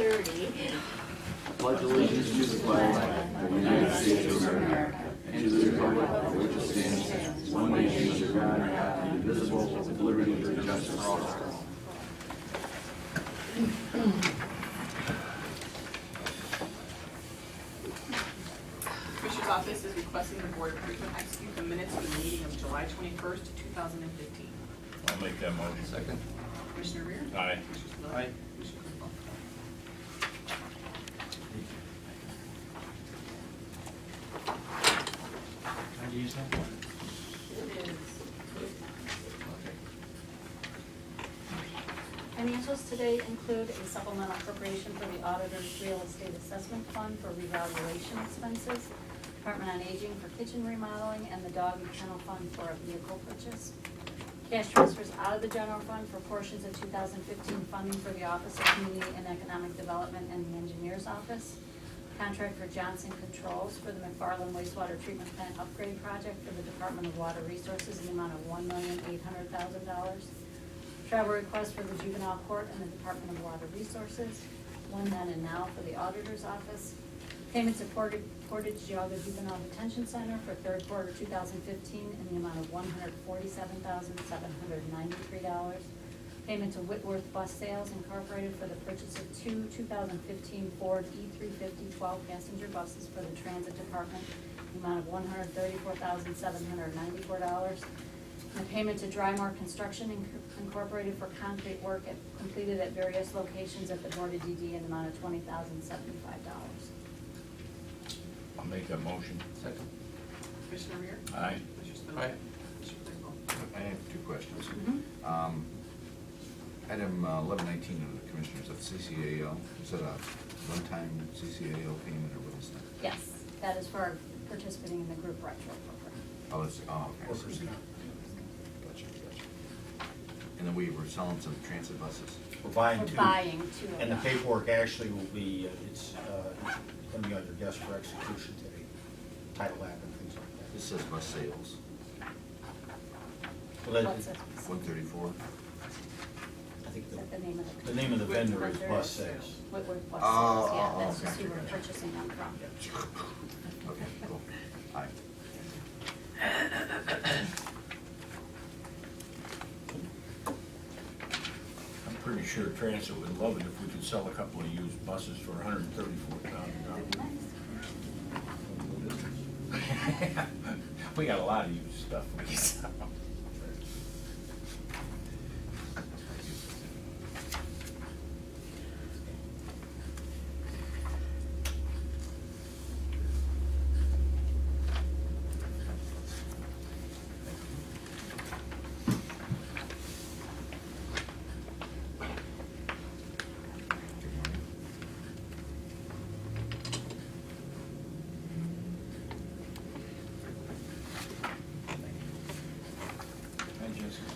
6:30. Pledge allegiance to the flag of the United States of America and to the republic for which it stands, one nation under God, indivisible, with liberty and justice for all. Commissioner's Office is requesting the Board approve and execute the minutes for the meeting of July 21st, 2015. I'll make that motion. Second. Commissioner Rea? Aye. Commissioner Spillier? Aye. Commissioner Claypool? How do you use that? It is. Financials today include a supplemental appropriation for the auditor's real estate assessment fund for revaluation expenses, Department on Aging for kitchen remodeling, and the dog and kennel fund for a vehicle purchase. Cash transfers out of the general fund for portions of 2015 funding for the Office of Community and Economic Development and the Engineer's Office. Contract for Johnson Controls for the McFarland wastewater treatment plant upgrade project for the Department of Water Resources in the amount of $1,800,000. Travel request for the juvenile court and the Department of Water Resources. One then and now for the auditor's office. Payments of Portage Geauga Juvenile Detention Center for third quarter 2015 in the amount of $147,793. Payment to Whitworth Bus Sales Incorporated for the purchase of two 2015 Ford E350 12-passenger buses for the Transit Department in the amount of $134,794. And a payment to Drymore Construction Incorporated for concrete work completed at various locations at the Board of DD in the amount of $20,075. I'll make that motion. Second. Commissioner Rea? Aye. Commissioner Spillier? Aye. Commissioner Claypool? I have two questions. Mhm. Item 1119 of the Commissioners of CCAO, is that a one-time CCAO payment or what is that? Yes, that is for participating in the group retro program. Oh, it's, oh, okay. Workers' comp. Gotcha. And then we were selling some transit buses. We're buying We're two. buying two of And the them. paperwork actually will be, it's going to be on your desk for execution today, title app and things like that. This says bus sales, Well, that- What's it? 134. I think Is that the name of the name of the vendor is vendor Bus Sales. Whitworth Bus Oh, Sales, oh, yeah, oh, that's okay, just who we're gotcha. purchasing them from. Okay, cool. Aye. I'm pretty sure Transit would love it if we could sell a couple of used buses for $134,000. We got a lot of used stuff we can sell.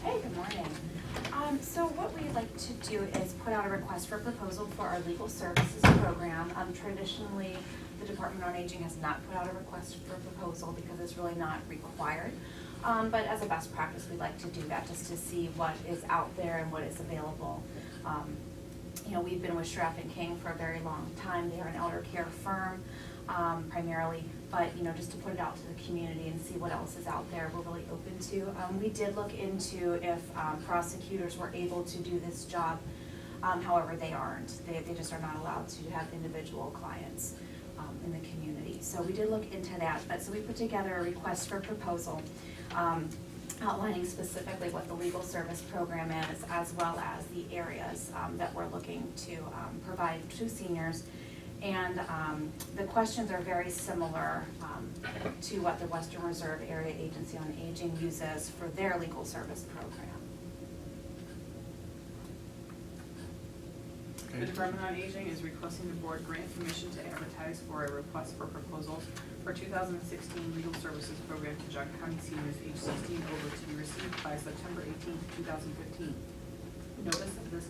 Hey, good morning. So what we'd like to do is put out a request for proposal for our legal services program. Traditionally, the Department on Aging has not put out a request for proposal because it's really not required. But as a best practice, we'd like to do that just to see what is out there and what is available. You know, we've been with Schraff and King for a very long time. They are an elder care firm primarily, but you know, just to put it out to the community and see what else is out there, we're really open to. We did look into if prosecutors were able to do this job. However, they aren't. They just are not allowed to have individual clients in the community. So we did look into that, but so we put together a request for proposal outlining specifically what the legal service program is, as well as the areas that we're looking to provide to seniors. And the questions are very similar to what the Western Reserve Area Agency on Aging uses for their legal service program. The Department on Aging is requesting the Board grant permission to advertise for a request for proposals for 2016 legal services program to Geauga County seniors age 16 over to be received by September 18th, 2015. Notice of this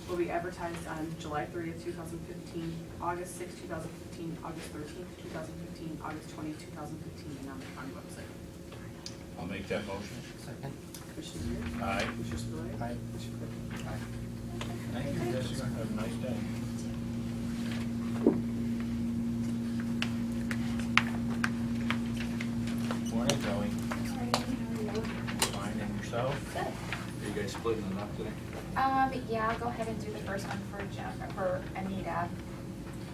will be advertised on July 30th, 2015, August 6th, 2015, August 13th, 2015, August 20th, 2015, and on the county website. I'll make that motion. Second. Commissioner Rea? Aye. Commissioner Spillier? Aye. Commissioner Claypool? Thank you, Jessica. Have a nice day. splitting it up today? Yeah, I'll go ahead and do the first one for for Anita,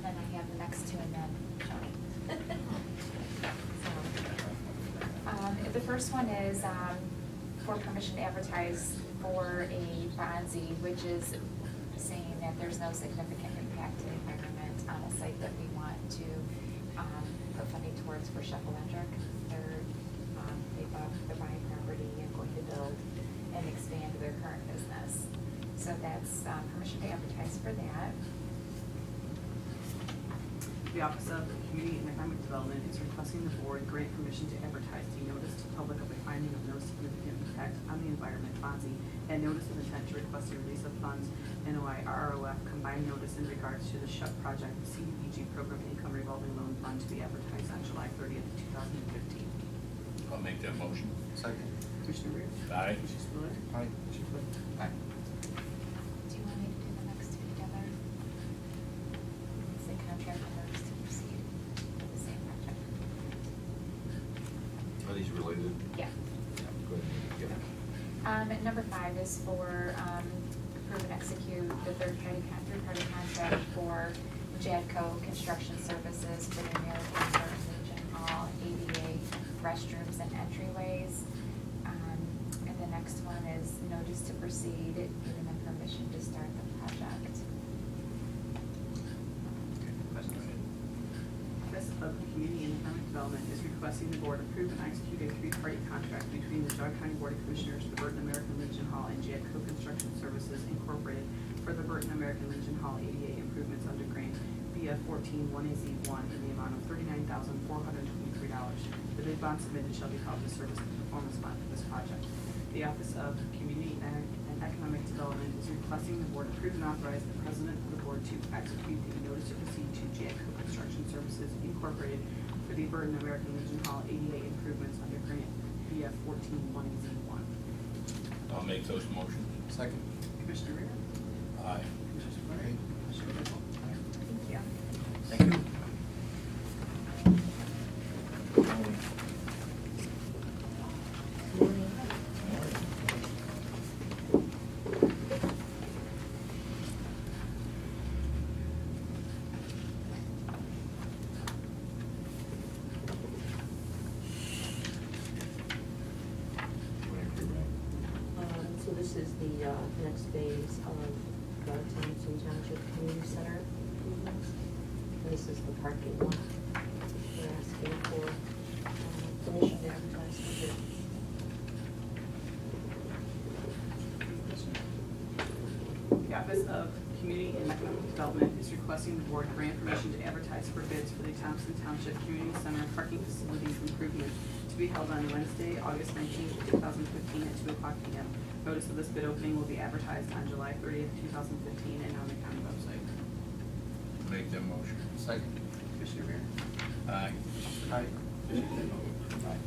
then I have the next two and then Johnny. So, the first one is, for permission to advertise for a Bonzi, which is saying that there's no significant impact to the environment on a site that we want to, put funding towards for Chef Electric. They're buying property and going to build and expand their current business. So that's, permission to advertise for that. The Office of Community and Economic Development is requesting the board grant permission to advertise the notice to public of a finding of no significant impact on the environment, FONSI, and notice of intent to request a release of funds, NOI RROF, combined notice in regards to the SHUP project, CDBG program income revolving loan fund to be advertised on July 30th, 2015. I'll make that motion. Second. Commissioner Rea? Aye. Commissioner Spillier? Aye. Commissioner Clayton? Aye. Do you want me to do the next two together? It's the contract and notice to proceed for the same project. Are these related? Yeah. Yeah, go ahead. Yep. Number 5 is for, approve and execute the third-party contract for Jadco Construction Services for the American Legion Hall, ADA restrooms and entryways. And the next one is notice to proceed, giving them permission to start the project. Questions? Office of Community and Economic Development is requesting the board approve and execute a three-party contract between the Geauga County Board of Commissioners, the Burton American Legion Hall, and Jadco Construction Services Incorporated for the Burton American Legion Hall ADA improvements under grant BF 14-1AZ1 in the amount of $39,423. The bid bond submitted shall be held to service the performance bond for this project. The Office of Community and Economic Development is requesting the board approve and authorize the president of the board to execute the notice to proceed to Jadco Construction Services Incorporated for the Burton American Legion Hall ADA improvements under grant BF 14-1AZ1. I'll make those motions. Second. Commissioner Rea? Aye. Commissioner Spillier? Commissioner Clayton? Thank you. Thank you. So this is the next phase of the Thompson Township Community Center improvements. And this is the parking lot. We're asking for permission to advertise for bid. The Office of Community and Economic Development is requesting the board grant permission to advertise for bids for the Thompson Township Community Center parking facilities improvement to be held on Wednesday, August 19th, 2015 at 2 o'clock p.m. Notice of this bid opening will be advertised on July 30th, 2015 and on the county website. Make that motion. Second. Commissioner Rea? Aye. Aye. Commissioner Clayton? Aye.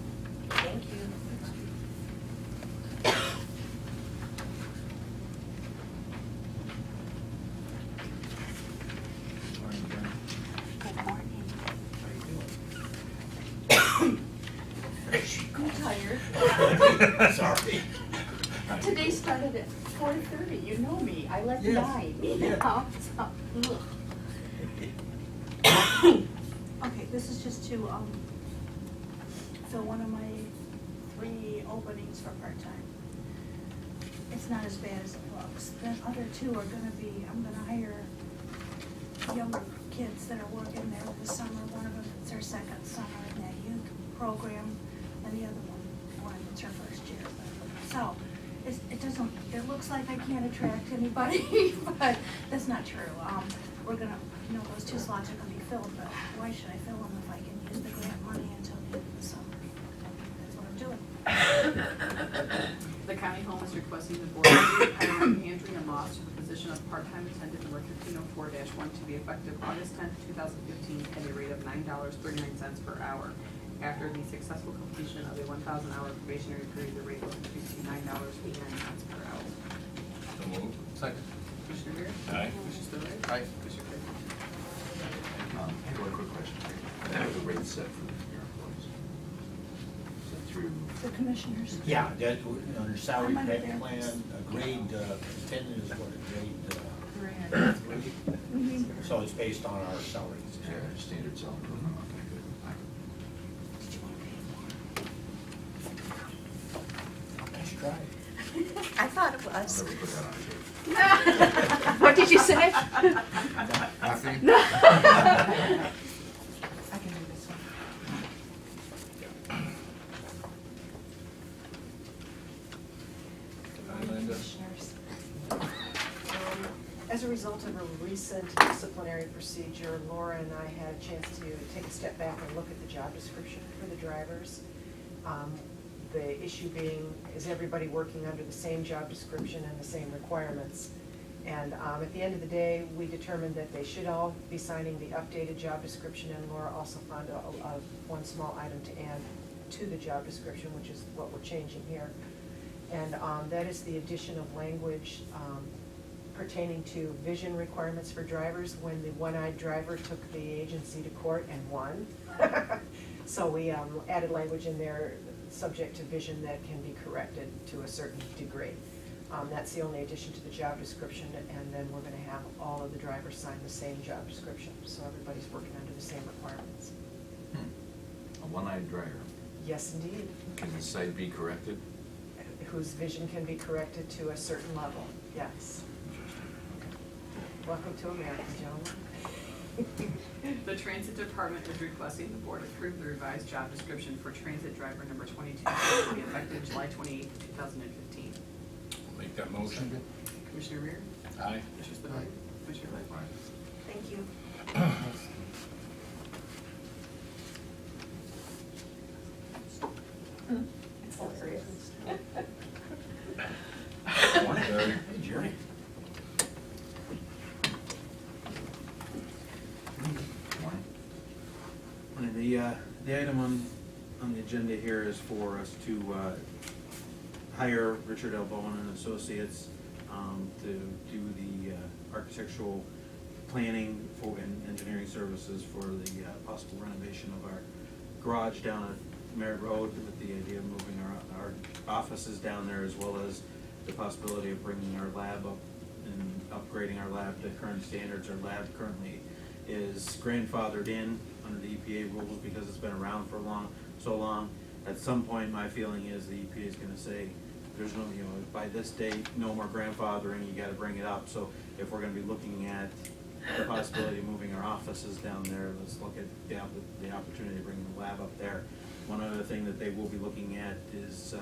Thank you. Morning, Karen. Good morning. How you I'm tired. Sorry. Today started at 4:30, you know me, I left Yes. 9, you Yeah. know, so, ugh. Okay, this is just to, fill one of my 3 openings for part-time. It's not as bad as it looks. The other 2 are gonna be, I'm gonna hire younger kids that are working there this summer. One of them, it's her second summer in that youth program, and the other one, it's her first year. So, it doesn't, it looks like I can't attract anybody, but that's not true. We're gonna, those 2 slots are gonna be filled, but why should I fill them if I can use the grant money until the end of the summer? That's what I'm doing. The county home is requesting the board hire Andrea Moss to the position of part-time attendant number 1504-1 to be effective August 10th, 2015 at a rate of $9.39 per hour. After the successful completion of a 1,000-hour probationary period, the rate will increase to $9.89 per hour. So moved. Second. Commissioner Rea? Aye. Commissioner Spillier? Aye. Commissioner Clayton? I have one quick question. I have the rate set for your employees. Is that through the commissioners. Yeah, that, under salary I'm under pay there. plan, a grade, 10 is what, a grade, Right. 3? Mhm. So it's based on our salaries. Yeah, standard salary. Okay, good. Nice try. I thought it I'll was. never put that on tape. What did you say? Nothing? I can do this one. Commissioners. As a result of a recent disciplinary procedure, Laura and I had a chance to take a step back and look at the job description for the drivers. The issue being, is everybody working under the same job description and the same requirements? And at the end of the day, we determined that they should all be signing the updated job description, and Laura also found one small item to add to the job description, which is what we're changing here. And that is the addition of language pertaining to vision requirements for drivers when the one-eyed driver took the agency to court and won. So we added language in there, subject to vision that can be corrected to a certain degree. That's the only addition to the job description, and then we're gonna have all of the drivers sign the same job description, so everybody's working under the same requirements. A one-eyed driver. Yes, indeed. Can the site be corrected? Whose vision can be corrected to a certain level, yes. Welcome to America, gentlemen. The Transit Department is requesting the board approve the revised job description for transit driver number 22, to be effective July 28, 2015. Make that motion. Commissioner Rea? Aye. Commissioner Spudler? Commissioner White? Thank you. It's hilarious. Morning, Barry. Hey, Jerry. Morning. The item on the agenda here is for us to hire Richard L. Bowen and Associates to do the architectural planning for and engineering services for the possible renovation of our garage down at Merritt Road, with the idea of moving our offices down there, as well as the possibility of bringing our lab up and upgrading our lab to current standards. Our lab currently is grandfathered in under the EPA rules because it's been around for so long. At some point, my feeling is the EPA is gonna say, there's no, by this date, no more grandfathering, you gotta bring it up. So if we're gonna be looking at the possibility of moving our offices down there, let's look at the opportunity to bring the lab up there. One other thing that they will be looking at is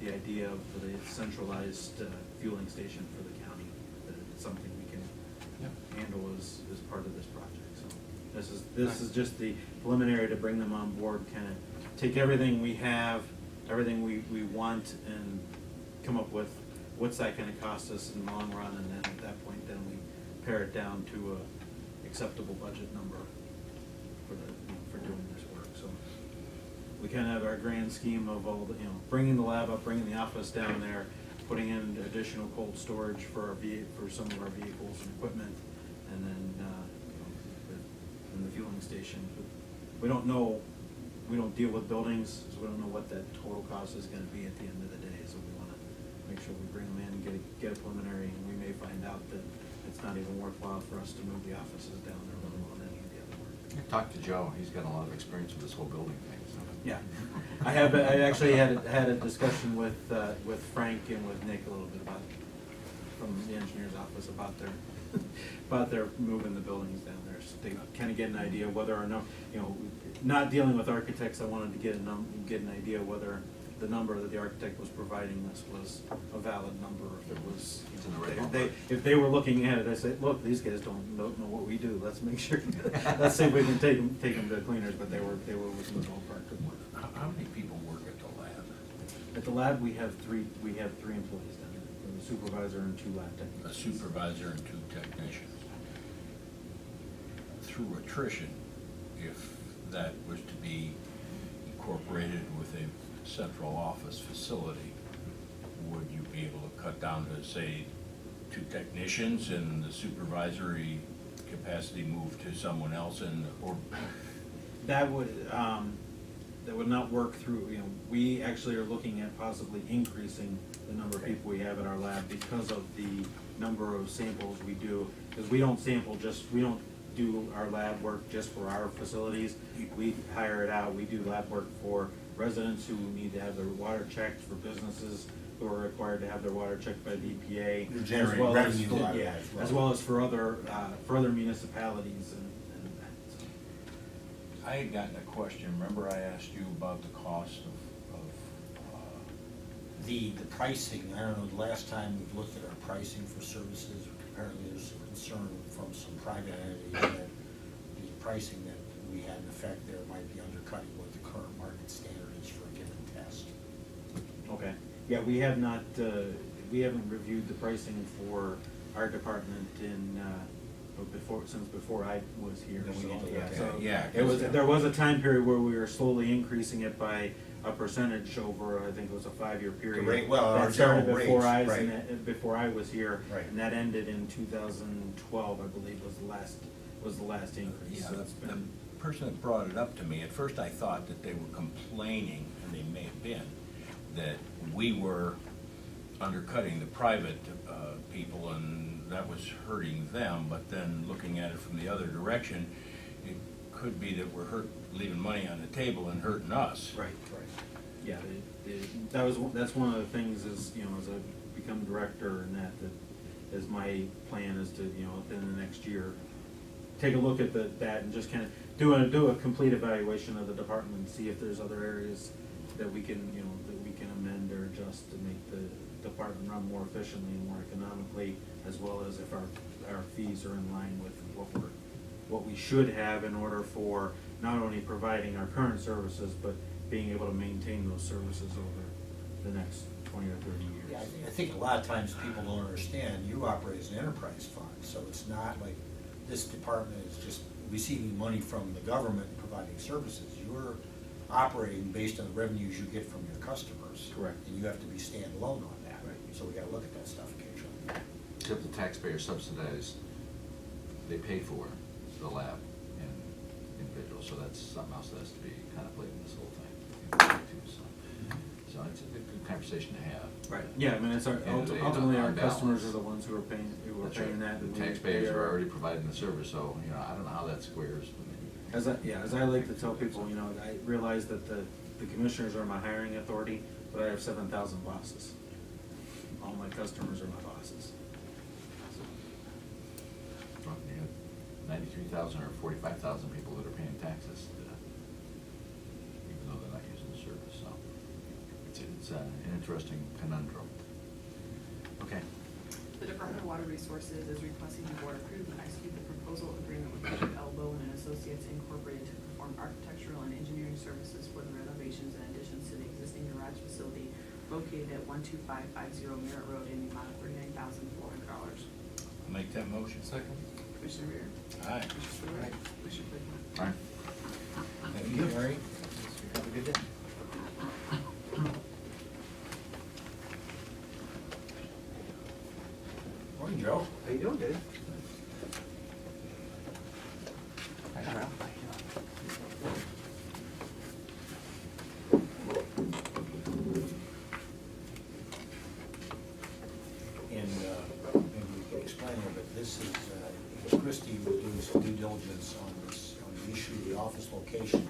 the idea of the centralized fueling station for the county. It's something we can handle as part of this project. So this is just the preliminary to bring them on board, kind of take everything we have, everything we want, and come up with what's that gonna cost us in the long run, and then at that point, then we pare it down to a acceptable budget number for doing this work. So we kind of have our grand scheme of all the, bringing the lab up, bringing the office down there, putting in additional cold storage for some of our vehicles and equipment, and then the fueling station. We don't know. We don't deal with buildings, so we don't know what that total cost is gonna be at the end of the day, so we wanna make sure we bring them in and get a preliminary, and we may find out that it's not even worthwhile for us to move the offices down there, let alone any of the other work. Talk to Joe, he's got a lot of experience with this whole building thing, so. Yeah, I actually had a discussion with Frank and with Nick a little bit about, from the engineer's office, about their moving the buildings down there, so they kind of get an idea whether or not, not dealing with architects, I wanted to get an idea whether the number that the architect was providing us was a valid number, if it was, It's in the right ballpark. if they were looking at it, I said, look, these guys don't know what we do, let's make sure, let's see if we can take them to cleaners, but they were within the ballpark. How many people work at the lab? At the lab, we have three employees down there, a supervisor and 2 lab technicians. A supervisor and 2 technicians. Through attrition, if that was to be incorporated with a central office facility, would you be able to cut down to, say, 2 technicians and the supervisory capacity move to someone else, or? That would, work through, we actually are looking at possibly increasing the number of people we have in our lab because of the number of samples we do. Because we don't do our lab work just for our facilities. We hire it out. We do lab work for residents who need to have their water checked, for businesses who are required to have their water checked by the EPA. You're generating as well as revenue for- out of yeah, that as well. as well as for other municipalities and that. So. I had gotten a question, remember I asked you about the cost of The pricing, I don't know, the last time we've looked at our pricing for services, apparently there's some concern from some private entities that the pricing that we had in effect there might be undercutting what the current market standard is for a given test. Okay. Yeah, we have not, we haven't reviewed the pricing for our department since before I was here. Then we So, need to look at so it. Yeah, there was a time period where we were slowly increasing it by a percentage over, I think it was a 5-year period. rate- well, our That started general before rates, I was, right. before I was here. Right. And that ended in 2012, I believe, was the last increase. Yeah, So it's the been, person that brought it up to me, at first I thought that they were complaining, and they may have been, that we were undercutting the private people, and that was hurting them, but then looking at it from the other direction, it could be that we're leaving money on the table and hurting us. right. Yeah, that's one of the things is, as I become director and that is my plan is to, within the next year, take a look at that and just kind of do a complete evaluation of the department and see if there's other areas that we can, that we can amend or adjust to make the department run more efficiently and more economically, as well as if our fees are in line with what we should have in order for not only providing our current services, but being able to maintain those services over the next 20 or 30 years. Yeah, I think a lot of times people don't understand, you operate as an enterprise fund, so it's not like this department is just receiving money from the government and providing services. You're operating based on the revenues you get from your customers. Correct. And you have to be standalone on that. Right. So we gotta look at that stuff occasionally. Except the taxpayers subsidize, they pay for the lab and individuals, so that's something else that has to be contemplated in this whole thing. Too, so it's a good conversation to have. Right. Yeah, I mean, it's End of the day, ultimately our on customers balance. are the ones who are paying That's right. that. and The we- taxpayers they are already providing the service, so, I don't know how that squares. As I like to tell people, I realize that the commissioners are my hiring authority, but I have 7,000 bosses. All my customers are my bosses. You have 93,000 or 45,000 people that are paying taxes, even though they're not using the service, so it's an interesting conundrum. Okay. The Department of Water Resources is requesting the board approve and execute the proposal agreement with Richard L. Bowen and Associates Incorporated to perform architectural and engineering services for the renovations and additions to the existing garage facility located at 12550 Merritt Road in the amount of $39,400. Make that motion. Second. Commissioner Rea? Aye. Commissioner Spillier? Commissioner Claypool? All right. Thank you, Mary. Have a good day. Morning, Joe. How you doing, Dave? And maybe we can explain a little bit, this is, Christie was doing some due diligence on the issue of the office location,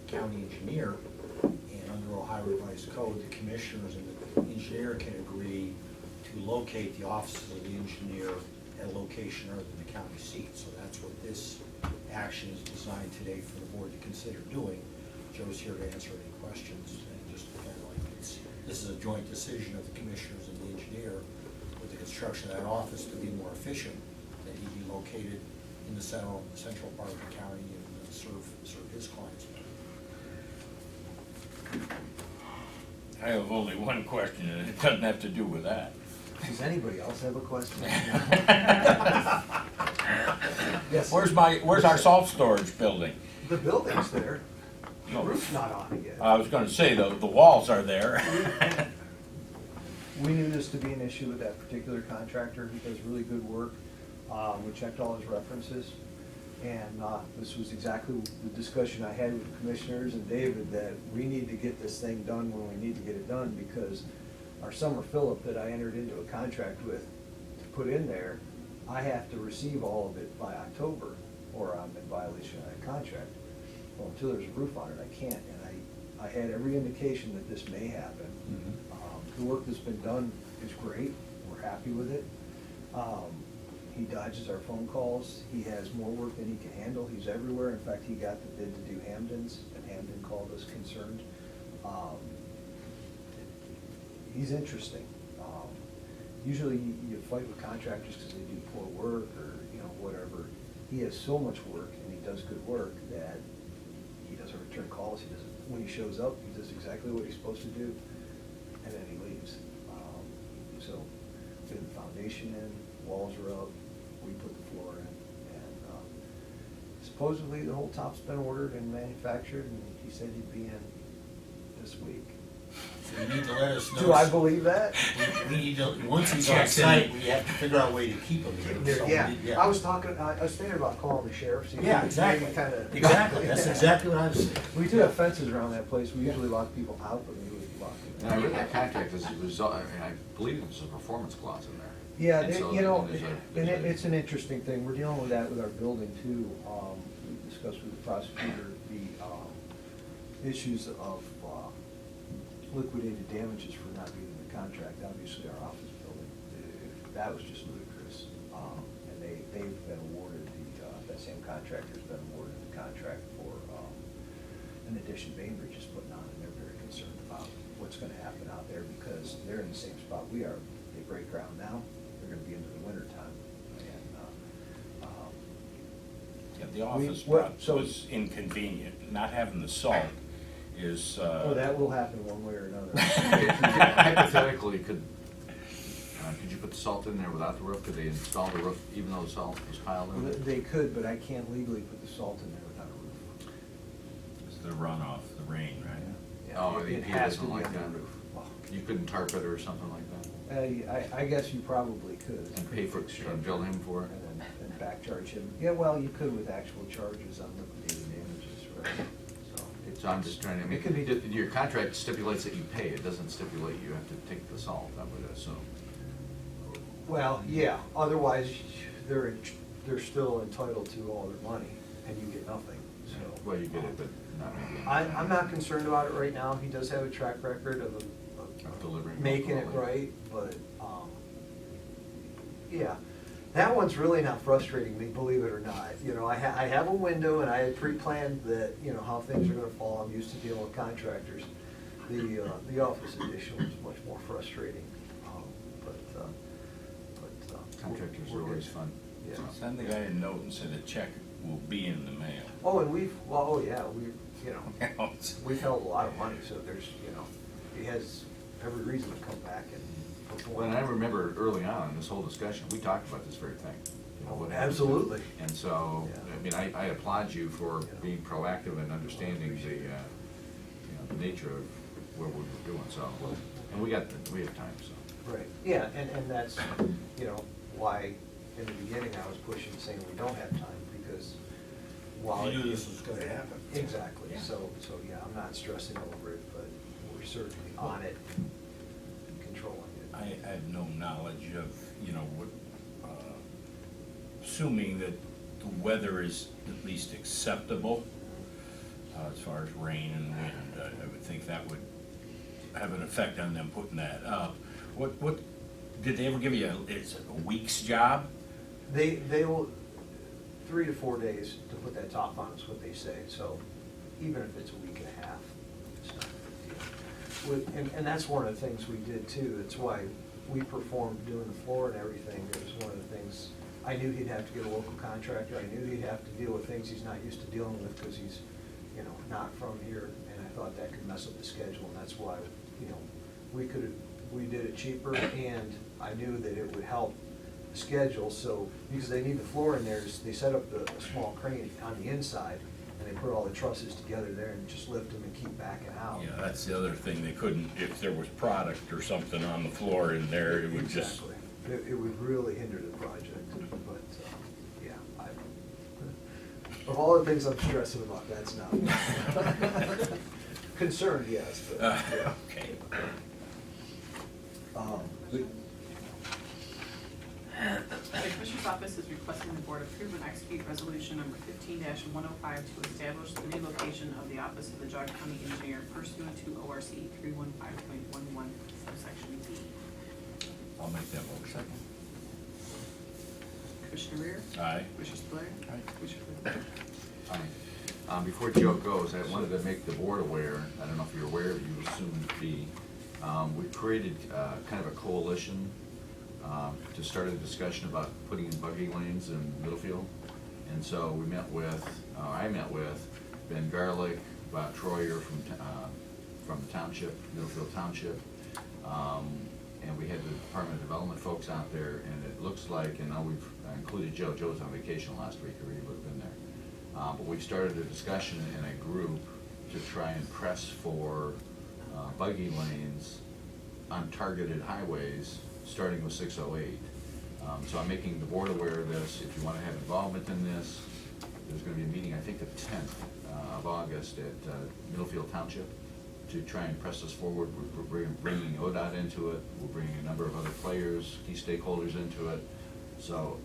county engineer, and under Ohio Revised Code, the commissioners and the engineer can agree to locate the offices of the engineer at a location other than the county seat. So that's what this action is designed today for the board to consider doing. Joe's here to answer any questions, and just kind of like, this is a joint decision of the commissioners and the engineer with the construction of that office to be more efficient, that he be located in the central part of the county and serve his clients better. I have only one question, and it doesn't have to do with that. Does anybody else have a question? Yes. Where's our salt storage building? The building's there. The No. roof's not on it yet. I was gonna say, the walls are there. We knew this to be an issue with that particular contractor. He does really good work. We checked all his references. And this was exactly the discussion I had with the commissioners and David, that we need to get this thing done when we need to get it done, because our summer fill-up that I entered into a contract with to put in there, I have to receive all of it by October, or I'm in violation of that contract. Well, until there's a roof on it, I can't, and I had every indication that this may happen. The work that's been done is great, we're happy with it. He dodges our phone calls, he has more work than he can handle, he's everywhere. In fact, he got the bid to do Hamden's, and Hamden called us concerned. He's interesting. Usually you fight with contractors because they do poor work, or, you know, whatever. He has so much work, and he does good work, that he doesn't return calls. He doesn't, when he shows up, he does exactly what he's supposed to do, and then he leaves. So, we have the foundation in, walls are up, we put the floor in, and supposedly the whole top's been ordered and manufactured, and he said he'd be in this week. So you need to let us know. Do I believe that? We need to, once he's on site, we have to figure out a way to keep him here. So, Yeah, I was thinking about calling the sheriff. See if Yeah, we could exactly. maybe kinda- Exactly, that's exactly what I was saying. We do have fences around that place, we usually lock people out, but we would lock And I them. read that contract as a result, I believe there's a performance clause in there. Yeah, And so you know, there's a- and it's an interesting thing, we're dealing with that with our building too. We discussed with the prosecutor the issues of liquidated damages for not meeting the contract. Obviously, our office building, that was just ludicrous. And they've been awarded, that same contractor's been awarded the contract for an addition Bainbridge is putting on, and they're very concerned about what's gonna happen out there, because they're in the same spot we are. They break ground now, they're gonna be into the winter time. And Yeah, the office well, part so- was inconvenient. Not having the salt is, oh, that will happen one way or another. Hypothetically, could you put the salt in there without the roof? Could they install the roof even though the salt was piled in? They could, but I can't legally put the salt in there without a roof. it's the runoff, the rain, right? Yeah, Oh, it the EPA has to doesn't be like under that. the roof. Well, You couldn't tarp it or something like that? I guess you probably could. And pay for, and bill him for it? And then back charge him. Yeah, well, you could with actual charges on liquidated damages, right? So I'm just trying to, I mean, It could be- your contract stipulates that you pay, it doesn't stipulate you have to take the salt, I would assume. Well, yeah, otherwise, they're still entitled to all their money, and you get nothing, so. Well, you get it, but not. I'm not concerned about it right now. He does have a track record of Delivering making it quality. right, but, yeah. That one's really not frustrating me, believe it or not. You know, I have a window, and I had pre-planned that, you know, how things are gonna fall. I'm used to dealing with contractors. The office edition was much more frustrating, but. Contractors are we're always good. fun. Yeah. Send the guy a note and say the check will be in the mail. Oh, and oh, yeah, you know, You know, it's- we've held a lot of money, so there's, you know, he has every reason to come back and perform. Well, and I remember early on in this whole discussion, we talked about this very thing. You know, what happens. Absolutely. And so, Yeah. I mean, I applaud you for Yeah. being proactive and understanding the, you know, the nature of what we're doing, so. And we have time, so. Right, yeah, and that's, you know, why in the beginning I was pushing, saying we don't have time, because while. We knew this was gonna happen. Exactly, Yeah. so, yeah, I'm not stressing over it, but we're certainly on it, and controlling it. I had no knowledge of, you know, what, assuming that the weather is at least acceptable, as far as rain and wind, I would think that would have an effect on them putting that up. What, did they ever give you, is it a week's job? They will, 3 to 4 days to put that top on is what they say, so even if it's a week and a half, it's not a big deal. And that's one of the things we did too, it's why we performed doing the floor and everything. It was one of the things, I knew he'd have to get a local contractor, I knew he'd have to deal with things he's not used to dealing with because he's, you know, not from here, and I thought that could mess up the schedule, and that's why, you know, we did it cheaper, and I knew that it would help the schedule, so, because they need the floor in there, they set up a small crane on the inside, and they put all the trusses together there and just lift them and keep backing out. Yeah, that's the other thing, they couldn't, if there was product or something on the floor in there, it would just. Exactly. It would really hinder the project, but, yeah, Of all the things I'm stressing about, that's not. Concerned, yes, but. yeah. Okay. But The Commissioner's Office is requesting the Board approve and execute Resolution Number 15-105 to establish the new location of the Office of the Geauga County Engineer pursuant to ORC 315.11 subsection B. I'll make that motion. Commissioner Rea? Aye. Commissioner Spillier? Aye. Commissioner Claypool? Before Joe goes, I wanted to make the board aware, I don't know if you're aware, you will soon be, we created kind of a coalition to start a discussion about putting in buggy lanes in Middlefield. And so we met with, I met with Ben Garlick, Bob Troyer from the township, Middlefield Township. And we had the Department of Development folks out there, and it looks like, and now we've included Joe. Joe was on vacation last week, or he would have been there. But we've started a discussion in a group to try and press for buggy lanes on targeted highways, starting with 608. So I'm making the board aware of this. If you want to have involvement in this, there's going to be a meeting, I think the 10th of August at Middlefield Township to try and press this forward. We're bringing ODOT into it. We're bringing a number of other players, key stakeholders into it. So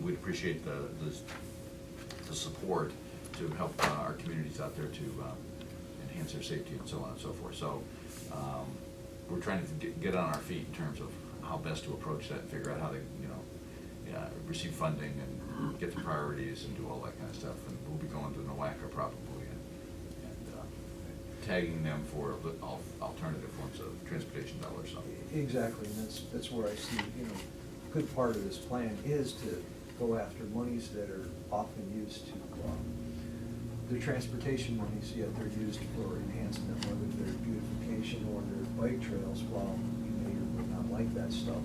we'd appreciate the support to help our communities out there to enhance their safety and so on and so forth. So we're trying to get on our feet in terms of how best to approach that and figure out how to, receive funding and get the priorities and do all that kind of stuff. And we'll be going to NOACA probably and tagging them for alternative forms of transportation dollars. So. exactly, and that's where I see, a good part of this plan is to go after monies that are often used to, the transportation monies, yet they're used for enhancement, whether they're beautification or they're bike trails. While you may or may not like that stuff,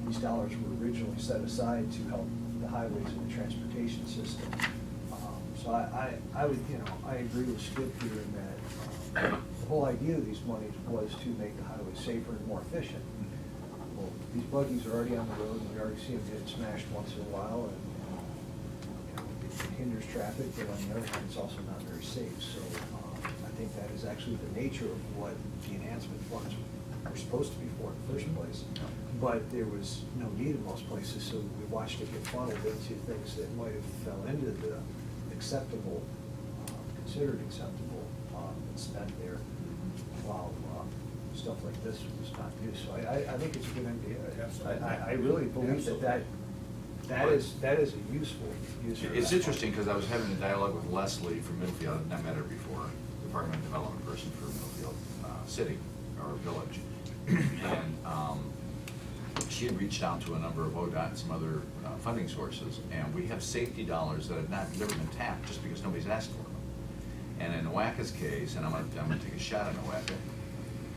these dollars were originally set aside to help the highways and the transportation system. So I would, I agree with Skip here in that the whole idea of these monies was to make the highways safer and more efficient. Well, these buggies are already on the road, and we already see them get smashed once in a while, and it hinders traffic, but on the other hand, it's also not very safe. So I think that is actually the nature of what the enhancement funds were supposed to be for in the first place. But there was no need in most places, so we watched it get funneled into things that might have fell into the acceptable, considered acceptable, and spent there, while stuff like this was not used. So I think it's a good idea. I really believe that is a useful use. It's interesting because I was having a dialogue with Leslie from Middlefield, and I met her before, Department of Development person for Middlefield City or Village, and she had reached out to a number of ODOT and some other funding sources, and we have safety dollars that have never been tapped just because nobody's asked for them. And in NOACA's case, and I'm gonna take a shot at NOACA,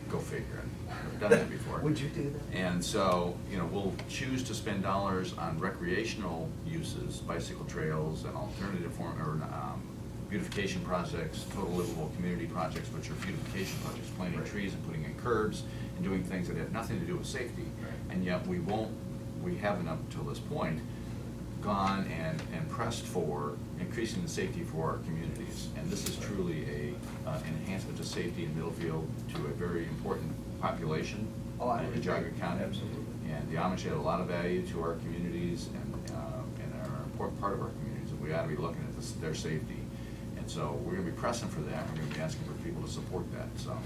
go figure, I've done that before. Would you do that? And so, we'll choose to spend dollars on recreational uses, bicycle trails and alternative form, or beautification projects, total livable community projects, which are beautification projects, planting trees and putting in curbs and doing things that have nothing to do with safety. And yet we haven't up until this point gone and pressed for increasing the safety for our communities. And this is truly an enhancement to safety in Middlefield to a very important population in Geauga County. Absolutely. And the Amish add a lot of value to our communities and are an important part of our communities. And we ought to be looking at their safety. And so we're going to be pressing for that. We're going to be asking for people to support that. So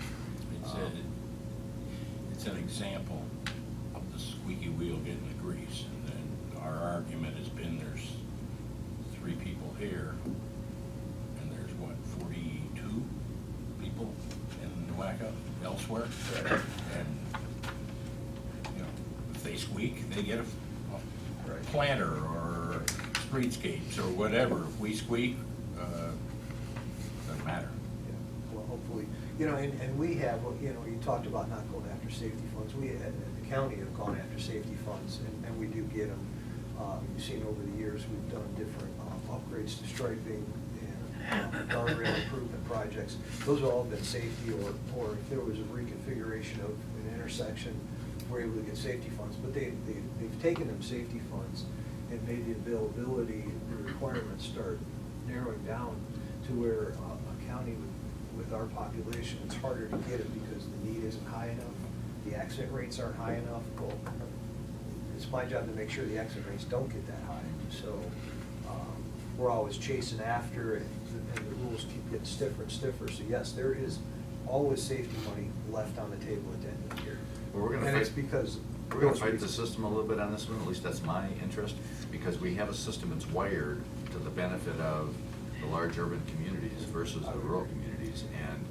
It's an example of the squeaky wheel getting the grease. And then our argument has been there's 3 people here, and there's 42 people in NOACA elsewhere. And if they squeak, they get a planter or streetscapes or whatever. If we squeak, doesn't matter. Yeah, well, hopefully, and we have, you talked about not going after safety funds. We at the county have gone after safety funds, and we do get them. You've seen over the years, we've done different upgrades to striping and guardrail improvement projects. Those have all been safety, or if there was a reconfiguration of an intersection, we're able to get safety funds. But they've taken them safety funds and made the availability, the requirements start narrowing down to where a county with our population, it's harder to get it because the need isn't high enough, the accident rates aren't high enough. Well, it's my job to make sure the accident rates don't get that high. So we're always chasing after it, and the rules keep getting stiffer and stiffer. So yes, there is always safety money left on the table at the end of the year. Well, we're gonna And it's fight- because. We're gonna fight the system a little bit on this one, at least that's my interest, because we have a system that's wired to the benefit of the large urban communities versus the rural communities. And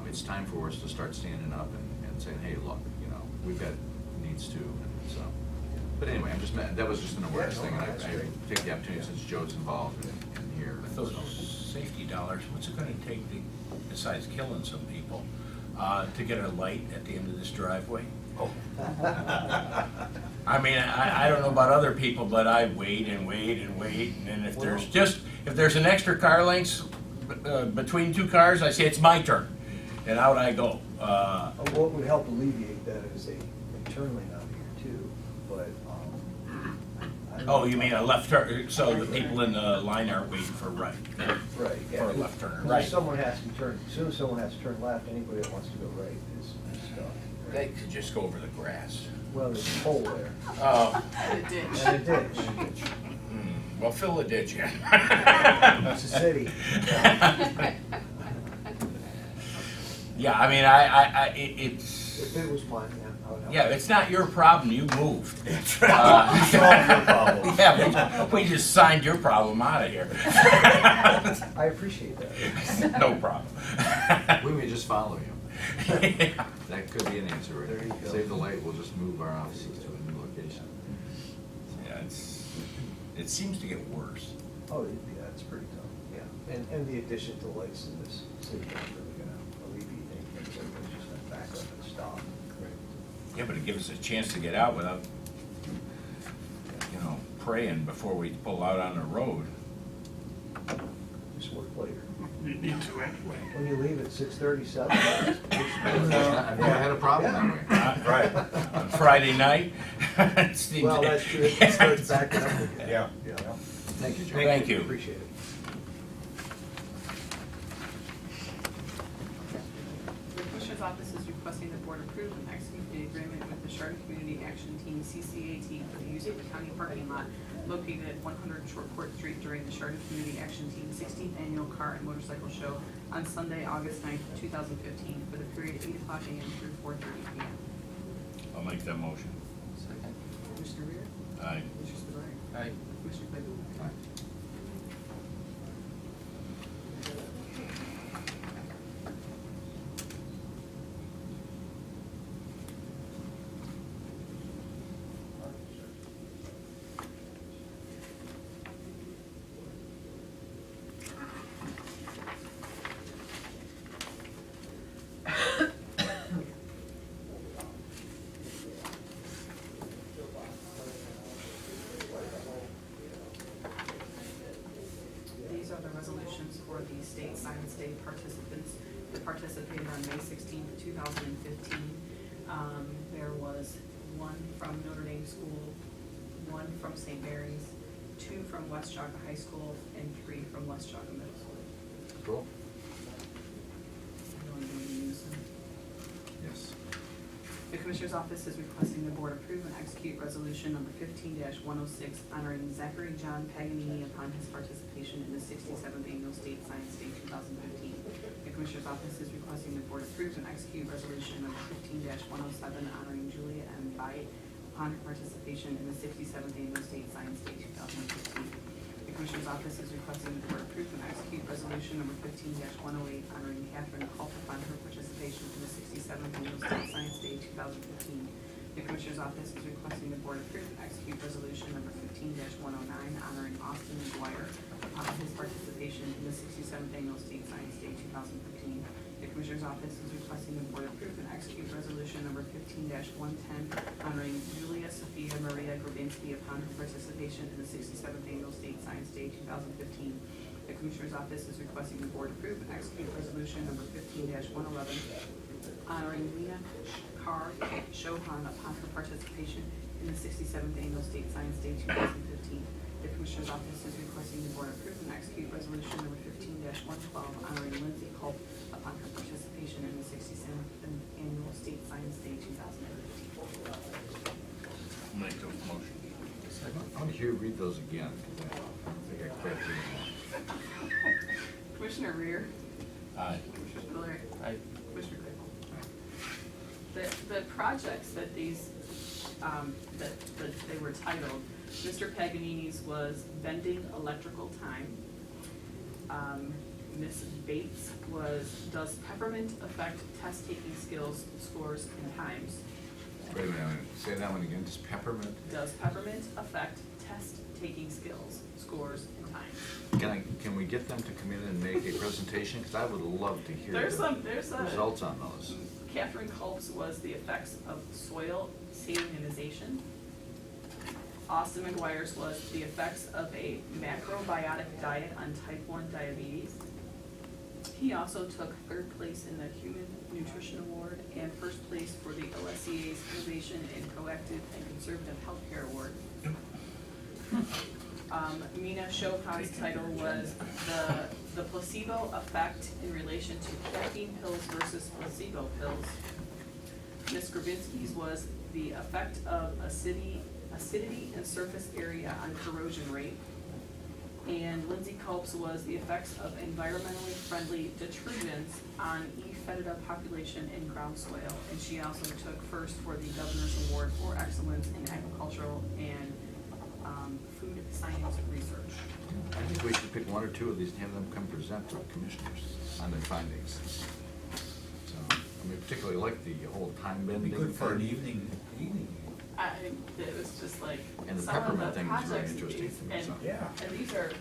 it's time for us to start standing up and saying, hey, look, we've got needs too, and so. But anyway, that was just an awareness Yeah, no, thing, and that's I great. take the opportunity since Joe's involved in here. With those safety dollars, what's it gonna take to, besides killing some people, to get a light at the end of this driveway? Oh. I mean, I don't know about other people, but I wait and wait and wait, and then if there's an extra car length between two cars, I say it's my turn, and out I go. What would help alleviate that is a turn lane out here too, but, I don't Oh, know. you mean a left turn, so the people in the line aren't waiting for right, Right, yeah. for a left turner, Because right? if someone has to turn, as soon as someone has to turn left, anybody that wants to go right is stuck. They could just go over the grass. Well, there's a hole there, Oh, And a ditch. and a ditch. well, fill a ditch in. It's a city. Yeah, I mean, it's, If it was mine, yeah, I would help. yeah, it's not your problem, you moved. It's solved your problem. Yeah, we just signed your problem out of here. I appreciate that. No problem. We may just follow you. Yeah. That could be an answer, right? There you go. Save the light, we'll just move our offices to a new location. Yeah, it seems to get worse. Oh, yeah, it's pretty tough, yeah. And the addition to lights in this city is really gonna alleviate things, everybody's just gonna back up and stop. Yeah, but it gives us a chance to get out without, praying before we pull out on the road. Just work later. You need to anyway. When you leave at 6:37. I've never had a problem that way. Right. On Friday night. it seems- Well, that's true, it starts backing up again. Yeah. Thank you, Joe. Thank you. Appreciate it. The Commissioner's Office is requesting the Board approve and execute the agreement with the Chardon Community Action Team, CCAT, for the use of the county parking lot located at 100 Shortport Street during the Chardon Community Action Team 16th Annual Car and Motorcycle Show on Sunday, August 9th, 2015, for the period 8 o'clock a.m. through 4:30 p.m. I'll make that motion. Second. Commissioner Rea? Aye. Commissioner Spillier? Aye. Commissioner Claypool? Aye. These are the resolutions for the State Science Day participants that participated on May 16th, 2015. There was one from Notre Dame School, one from St. Mary's, two from West Geauga High School, and three from West Geauga Middle School. Cool. Everyone doing in unison. Yes. The Commissioner's Office is requesting the Board approve and execute Resolution Number 15-106 honoring Zachary John Paganini upon his participation in the 67th Annual State Science Day 2015. The Commissioner's Office is requesting the Board approve and execute Resolution Number 15-107 honoring Julia M. Byatt upon her participation in the 67th Annual State Science Day 2015. The Commissioner's Office is requesting the Board approve and execute Resolution Number 15-108 honoring Catherine Culp upon her participation in the 67th Annual State Science Day 2015. The Commissioner's Office is requesting the Board approve and execute Resolution Number 15-109 honoring Austin McGuire upon his participation in the 67th Annual State Science Day 2015. The Commissioner's Office is requesting the Board approve and execute Resolution Number 15-110 honoring Julia Sophia Maria Grabinski upon her participation in the 67th Annual State Science Day 2015. The Commissioner's Office is requesting the Board approve and execute Resolution Number 15-111 honoring Lena Carr Chauhan upon her participation in the 67th Annual State Science Day 2015. The Commissioner's Office is requesting the Board approve and execute resolution number 15-112 honoring Lindsay Culp upon her participation in the 67th Annual State Science Day 2015. Make those motions. I want to hear you read those again, because I don't think I quite did them all. Commissioner Reer? Aye. Commissioner Spiller? Aye. Commissioner Claypool? The projects that these, that they were titled, Mr. Paganini's was Bending Electrical Time. Ms. Bates was Does Peppermint Affect Test-Taking Skills, Scores, and Times? Wait a minute, say that one again, just peppermint? Does peppermint affect test-taking skills, scores, and times? Can we get them to come in and make a presentation? Because I would love to hear There's the a. results on those. Catherine Culp's was the effects of soil salinization. Austin McGuire's was the effects of a macrobiotic diet on type 1 diabetes. He also took third place in the Human Nutrition Award and first place for the OSCA's Innovation in Proactive and Conservative Healthcare Award. Mina Chopin's title was the placebo effect in relation to caffeine pills versus placebo pills. Ms. Grabinsky's was the effect of acidity and surface area on corrosion rate. And Lindsay Culp's was the effects of environmentally friendly detergents on E. fetida population in ground soil. And she also took first for the Governor's Award for Excellence in Agricultural and Food Science Research. I think we should pick one or two of these and have them come present to the commissioners on their findings. So, I mean, particularly like the whole time It'd bending. be good for an thing. evening. It was just like And the some of peppermint thing was very projects interesting these- to me, and- so. Yeah. And these are,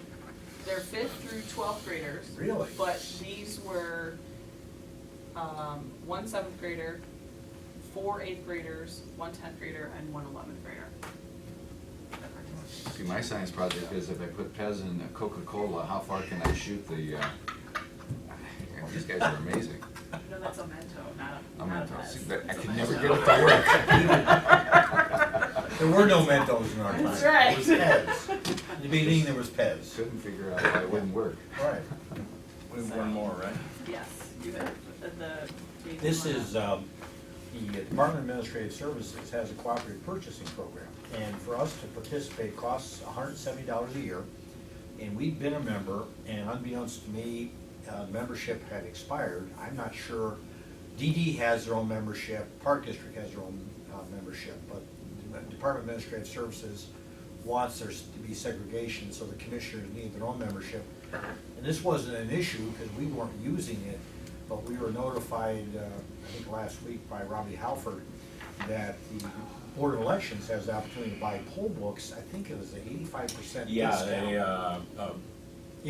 they're 5th through 12th graders. Really? But these were, 1 7th grader, 4 8th graders, 1 10th grader, and 1 11th grader. See, my science project is if I put Pez in Coca-Cola, how far can I shoot the, these guys are amazing. No, that's a Mento, not a. I'm not gonna a see Pez. that, I It's a can never Mento. get it to work. There were no Mentos in our time. That's right. It was Pez. In the beginning, there was Pez. Couldn't figure out why it wouldn't work. Right. We have one more, right? Yes, you have the. This is, the Department of Administrative Services has a cooperative purchasing program. And for us to participate costs $170 a year. And we've been a member, and unbeknownst to me, membership had expired. I'm not sure. DD has their own membership, Park District has their own membership, but the Department of Administrative Services wants there to be segregation, so the commissioners need their own membership. And this wasn't an issue because we weren't using it, but we were notified, I think last week by Robbie Halford, that the Board of Elections has the opportunity to buy poll books. I think it was an 85% discount. Yeah, they,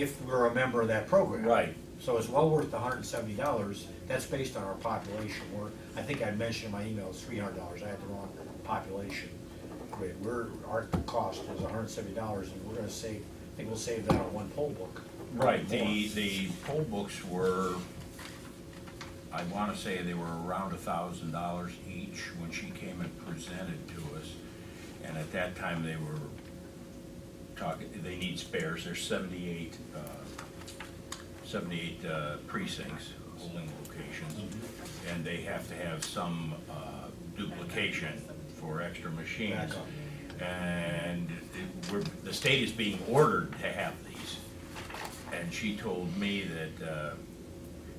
If we're a member of that program. right. So it's well worth the $170. That's based on our population. I think I mentioned in my email it's $300. I had the wrong population. Our cost is $170, and we're gonna save, I think we'll save that on one poll book. Right, the poll books were, I wanna say they were around $1,000 each when she came and presented to us. And at that time, they were talking, they need spares, there's 78 precincts, polling locations, and they have to have some duplication for extra machines. Backup. And the state is being ordered to have these. And she told me that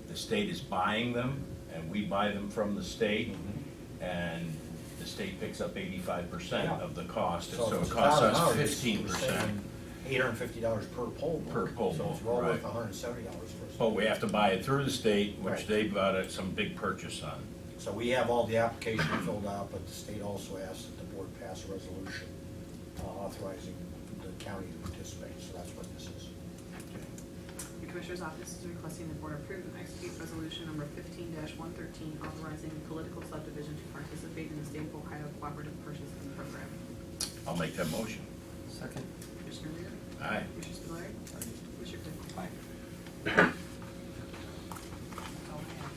the state is buying them, and we buy them from the state, and the state picks up 85% of the cost, and so if it it's costs us $1,000, 15%. we're saving $850 per poll book. Per poll So it's book, well worth right. $170 for us. But we have to buy it through the state, which Right. they bought some big purchase on. So we have all the application filled out, but the state also asked that the board pass a resolution authorizing the county to participate, so that's what this is. The Commissioner's Office is requesting the Board approve and execute resolution number 15-113, authorizing the political subdivision to participate in the State of Ohio Cooperative Purchasing Program. I'll make that motion. Second. Commissioner Rea? Aye. Commissioner Spillier? Commissioner Claypool? Aye. That's all I have.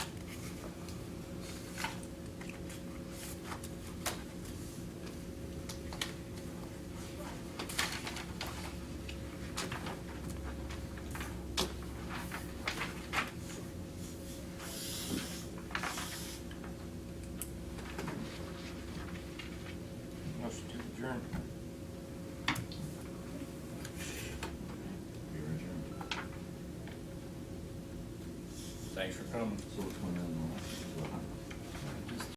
time. You're adjourned. Thanks for coming. So what's going on?